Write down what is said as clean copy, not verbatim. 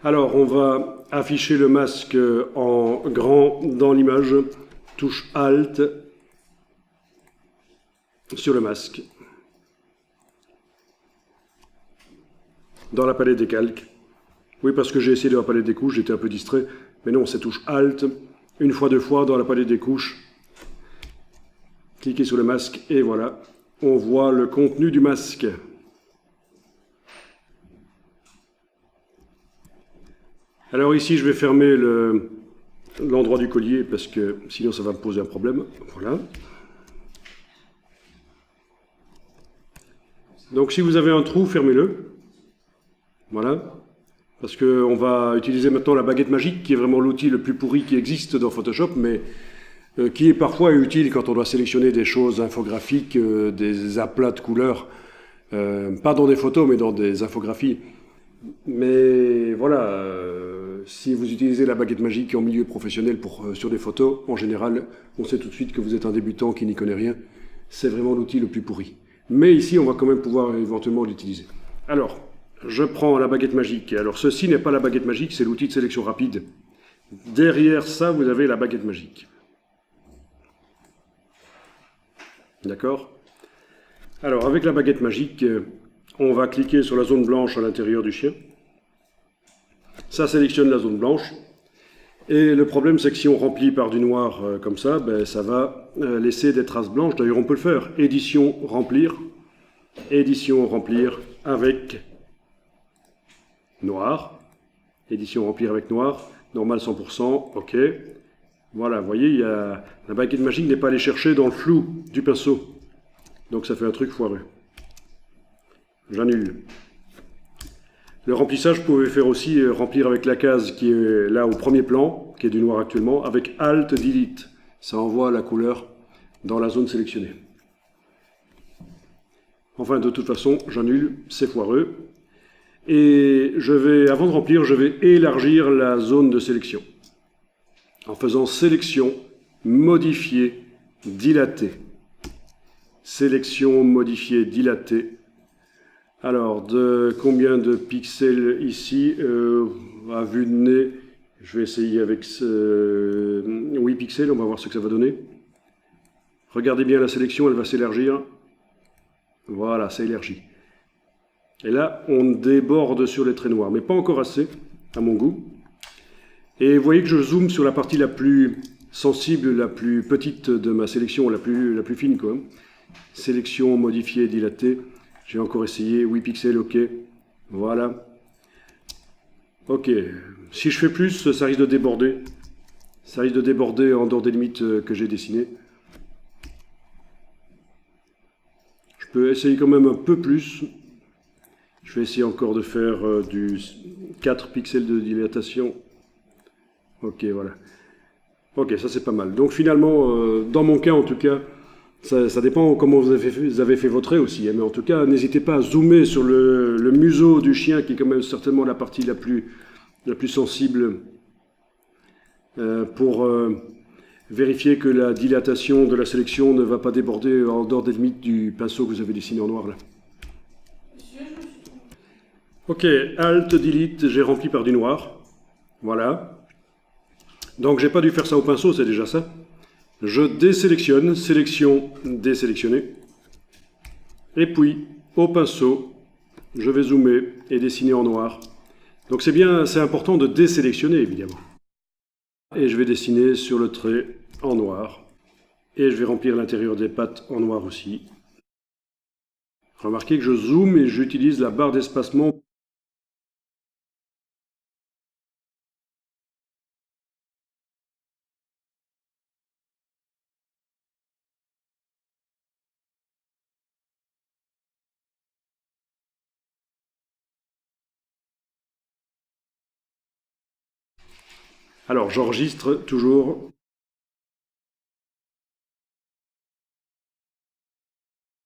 Alors, on va afficher le masque en grand dans l'image. Touche Alt sur le masque. Dans la palette des calques. Oui, parce que j'ai essayé de la palette des couches, j'étais un peu distrait. Mais non, c'est touche Alt, une fois, deux fois dans la palette des couches. Cliquez sur le masque et voilà. On voit le contenu du masque. Alors ici, je vais fermer l'endroit du collier parce que sinon ça va me poser un problème. Voilà. Donc si vous avez un trou, fermez-le. Voilà. Parce qu'on va utiliser maintenant la baguette magique, qui est vraiment l'outil le plus pourri qui existe dans Photoshop, mais qui est parfois utile quand on doit sélectionner des choses infographiques, des aplats de couleurs, pas dans des photos, mais dans des infographies. Mais voilà, si vous utilisez la baguette magique en milieu professionnel sur des photos, en général, on sait tout de suite que vous êtes un débutant qui n'y connaît rien. C'est vraiment l'outil le plus pourri. Mais ici, on va quand même pouvoir éventuellement l'utiliser. Alors, je prends la baguette magique. Alors, ceci n'est pas la baguette magique, c'est l'outil de sélection rapide. Derrière ça, vous avez la baguette magique. D'accord? Alors, avec la baguette magique, on va cliquer sur la zone blanche à l'intérieur du chien. Ça sélectionne la zone blanche. Et le problème, c'est que si on remplit par du noir comme ça, ben, ça va laisser des traces blanches. D'ailleurs, on peut le faire. Édition, remplir avec noir. Édition, remplir avec noir. Normal 100%, OK. Voilà, vous voyez, la baguette magique n'est pas allée chercher dans le flou du pinceau. Donc ça fait un truc foireux. J'annule. Le remplissage, vous pouvez faire aussi remplir avec la case qui est là au premier plan, qui est du noir actuellement, avec Alt Delete. Ça envoie la couleur dans la zone sélectionnée. Enfin, de toute façon, j'annule, c'est foireux. Et avant de remplir, je vais élargir la zone de sélection. En faisant sélection, modifier, dilater. Sélection, modifier, dilater. Alors, de combien de pixels ici à vue de nez, je vais essayer avec 8 pixels, on va voir ce que ça va donner. Regardez bien la sélection, elle va s'élargir. Voilà, ça élargit. Et là, on déborde sur les traits noirs, mais pas encore assez, à mon goût. Et vous voyez que je zoome sur la partie la plus sensible, la plus petite de ma sélection, la plus fine, quoi. Sélection, modifier, dilater. J'ai encore essayé, 8 pixels, OK. Voilà. OK. Si je fais plus, ça risque de déborder. Ça risque de déborder en dehors des limites que j'ai dessinées. Je peux essayer quand même un peu plus. Je vais essayer encore de faire du 4 pixels de dilatation. OK, voilà. OK, ça c'est pas mal. Donc finalement, dans mon cas en tout cas, ça dépend comment vous avez fait votre trait aussi, hein, mais en tout cas, n'hésitez pas à zoomer sur le museau du chien, qui est quand même certainement la partie la plus sensible, pour vérifier que la dilatation de la sélection ne va pas déborder en dehors des limites du pinceau que vous avez dessiné en noir là. Ok, Alt, Delete, j'ai rempli par du noir. Voilà. Donc j'ai pas dû faire ça au pinceau, c'est déjà ça. Je désélectionne, sélection, désélectionner. Et puis, au pinceau, je vais zoomer et dessiner en noir. Donc c'est important de désélectionner, évidemment. Et je vais dessiner sur le trait en noir. Et je vais remplir l'intérieur des pattes en noir aussi. Remarquez que je zoome et j'utilise la barre d'espacement. Alors, j'enregistre toujours.